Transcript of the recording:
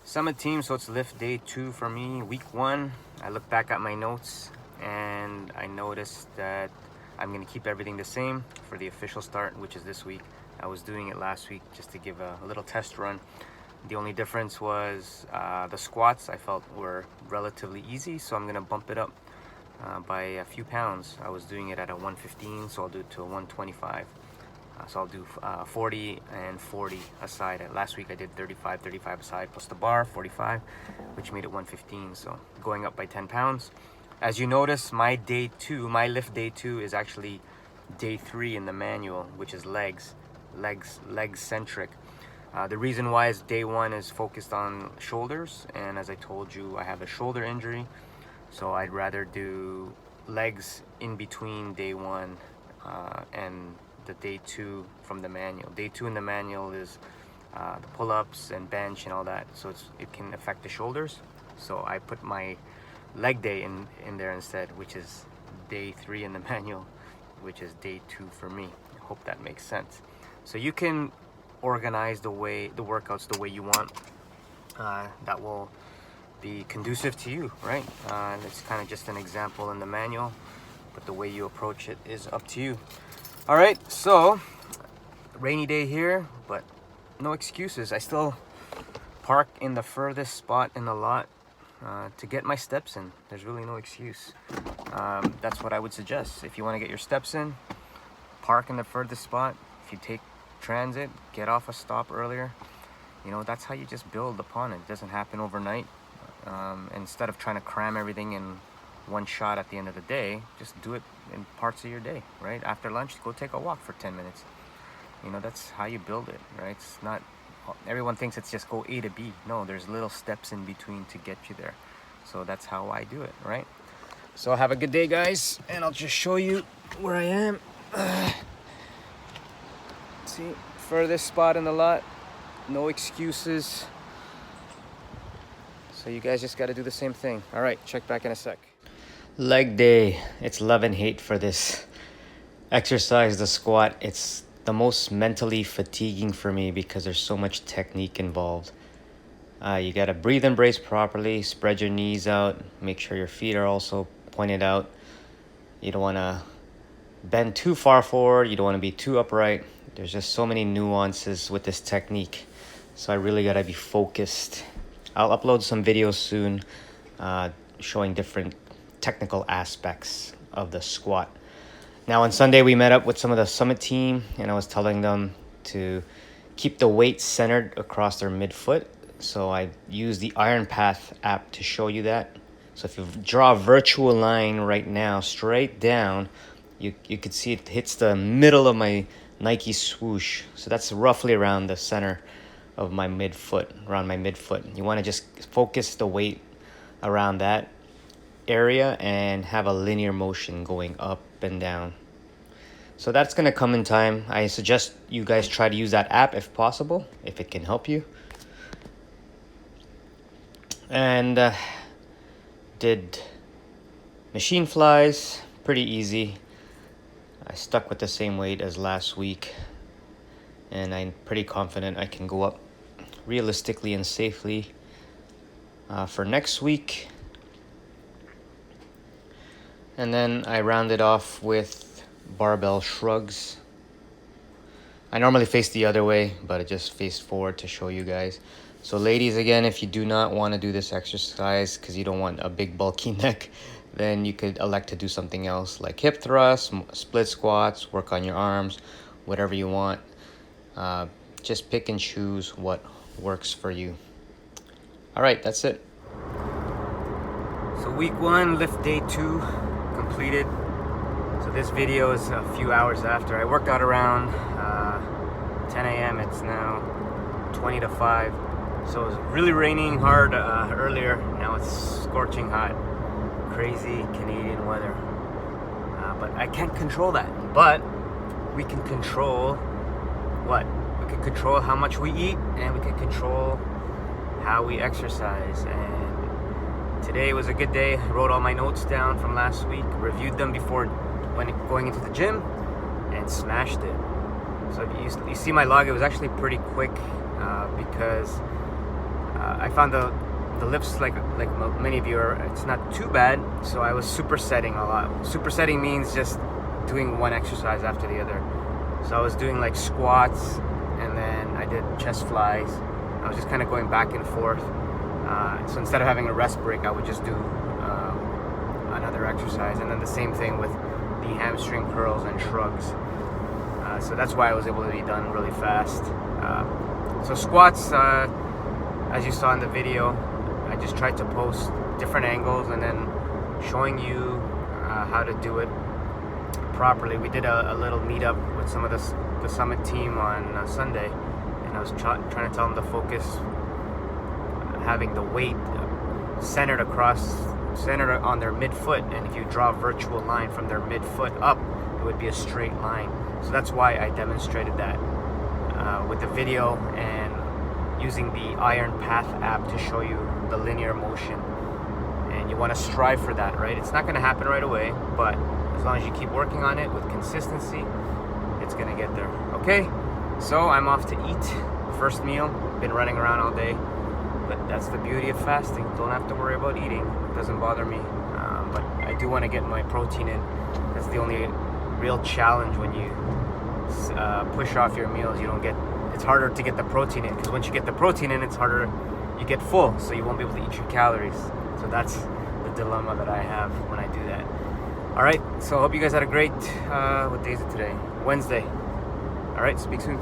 Summit team, so it's lift day 2 for me, week 1. I look back at my notes and I noticed that I'm going to keep everything the same for the official start, which is this week. I was doing it last week just to give a little test run. The only difference was the squats I felt were relatively easy, so I'm going to bump it up by a few pounds. I was doing it at a 115, so I'll do it to a 125. So I'll do 40 and 40 aside. Last week I did 35 aside plus the bar, 45, which made it 115. So going up by 10 pounds. As you notice, my lift day 2 is actually day 3 in the manual, which is legs centric. The reason why is day 1 is focused on shoulders, and as I told you, I have a shoulder injury, so I'd rather do legs in between day 1 and the day 2 from the manual. Day 2 in the manual is the pull-ups and bench and all that, so it can affect the shoulders. So I put my leg day in there instead, which is day 3 in the manual, which is day 2 for me. I hope that makes sense. So you can organize the workouts the way you want. That will be conducive to you, right? It's kind of just an example in the manual, but the way you approach it is up to you. All right, so rainy day here, but no excuses. I still park in the furthest spot in the lot to get my steps in. There's really no excuse. That's what I would suggest. If you want to get your steps in, park in the furthest spot. If you take transit, get off a stop earlier. You know, that's how you just build upon it. It doesn't happen overnight. Instead of trying to cram everything in one shot at the end of the day, just do it in parts of your day, right? After lunch, go take a walk for 10 minutes. You know, that's how you build it, right? It's not, everyone thinks it's just go A to B. No, there's little steps in between to get you there. So that's how I do it, right? So have a good day, guys, and I'll just show you where I am. See, furthest spot in the lot, no excuses. So you guys just got to do the same thing. All right, check back in a sec. Leg day. It's love and hate for this exercise, the squat. It's the most mentally fatiguing for me because there's so much technique involved. You got to breathe and brace properly, spread your knees out, make sure your feet are also pointed out. You don't want to bend too far forward, you don't want to be too upright. There's just so many nuances with this technique, so I really got to be focused. I'll upload some videos soon showing different technical aspects of the squat. Now on Sunday we met up with some of the Summit team, and I was telling them to keep the weight centered across their midfoot. So I use the Iron Path app to show you that. So if you draw a virtual line right now straight down, you could see it hits the middle of my Nike swoosh. So that's roughly around the center of my midfoot, around my midfoot. You want to just focus the weight around that area and have a linear motion going up and down. So that's going to come in time. I suggest you guys try to use that app if possible, if it can help you. And did machine flies, pretty easy. I stuck with the same weight as last week, and I'm pretty confident I can go up realistically and safely for next week. And then I rounded off with barbell shrugs. I normally face the other way, but I just faced forward to show you guys. So ladies, again, if you do not want to do this exercise because you don't want a big bulky neck, then you could elect to do something else like hip thrusts, split squats, work on your arms, whatever you want. Just pick and choose what works for you. All right, that's it. So week 1, lift day 2 completed. So this video is a few hours after. I worked out around 10 a.m. It's now 20 to 5. So it was really raining hard earlier. Now it's scorching hot. Crazy Canadian weather. But I can't control that. But we can control what? We can control how much we eat, and we can control how we exercise. And today was a good day. I wrote all my notes down from last week, reviewed them before going into the gym, and smashed it. So you see my log, it was actually pretty quick because I found the lifts, like many of you are, it's not too bad. So I was supersetting a lot. Supersetting means just doing one exercise after the other. So I was doing like squats, and then I did chest flies. I was just kind of going back and forth. So instead of having a rest break, I would just do another exercise, and then the same thing with the hamstring curls and shrugs. So that's why I was able to be done really fast. So squats, as you saw in the video, I just tried to post different angles and then showing you how to do it properly. We did a little meetup with some of the Summit team on Sunday, and I was trying to tell them to focus having the weight centered on their midfoot, and if you draw a virtual line from their midfoot up, it would be a straight line. So that's why I demonstrated that with the video and using the Iron Path app to show you the linear motion. And you want to strive for that, right? It's not going to happen right away, but as long as you keep working on it with consistency, it's going to get there. Okay, so I'm off to eat first meal. Been running around all day, but that's the beauty of fasting. Don't have to worry about eating. It doesn't bother me. But I do want to get my protein in. That's the only real challenge when you push off your meals. It's harder to get the protein in, because once you get the protein in, it's harder. You get full, so you won't be able to eat your calories. So that's the dilemma that I have when I do that. All right, so I hope you guys had a great, what day is it today? Wednesday. All right, speak soon.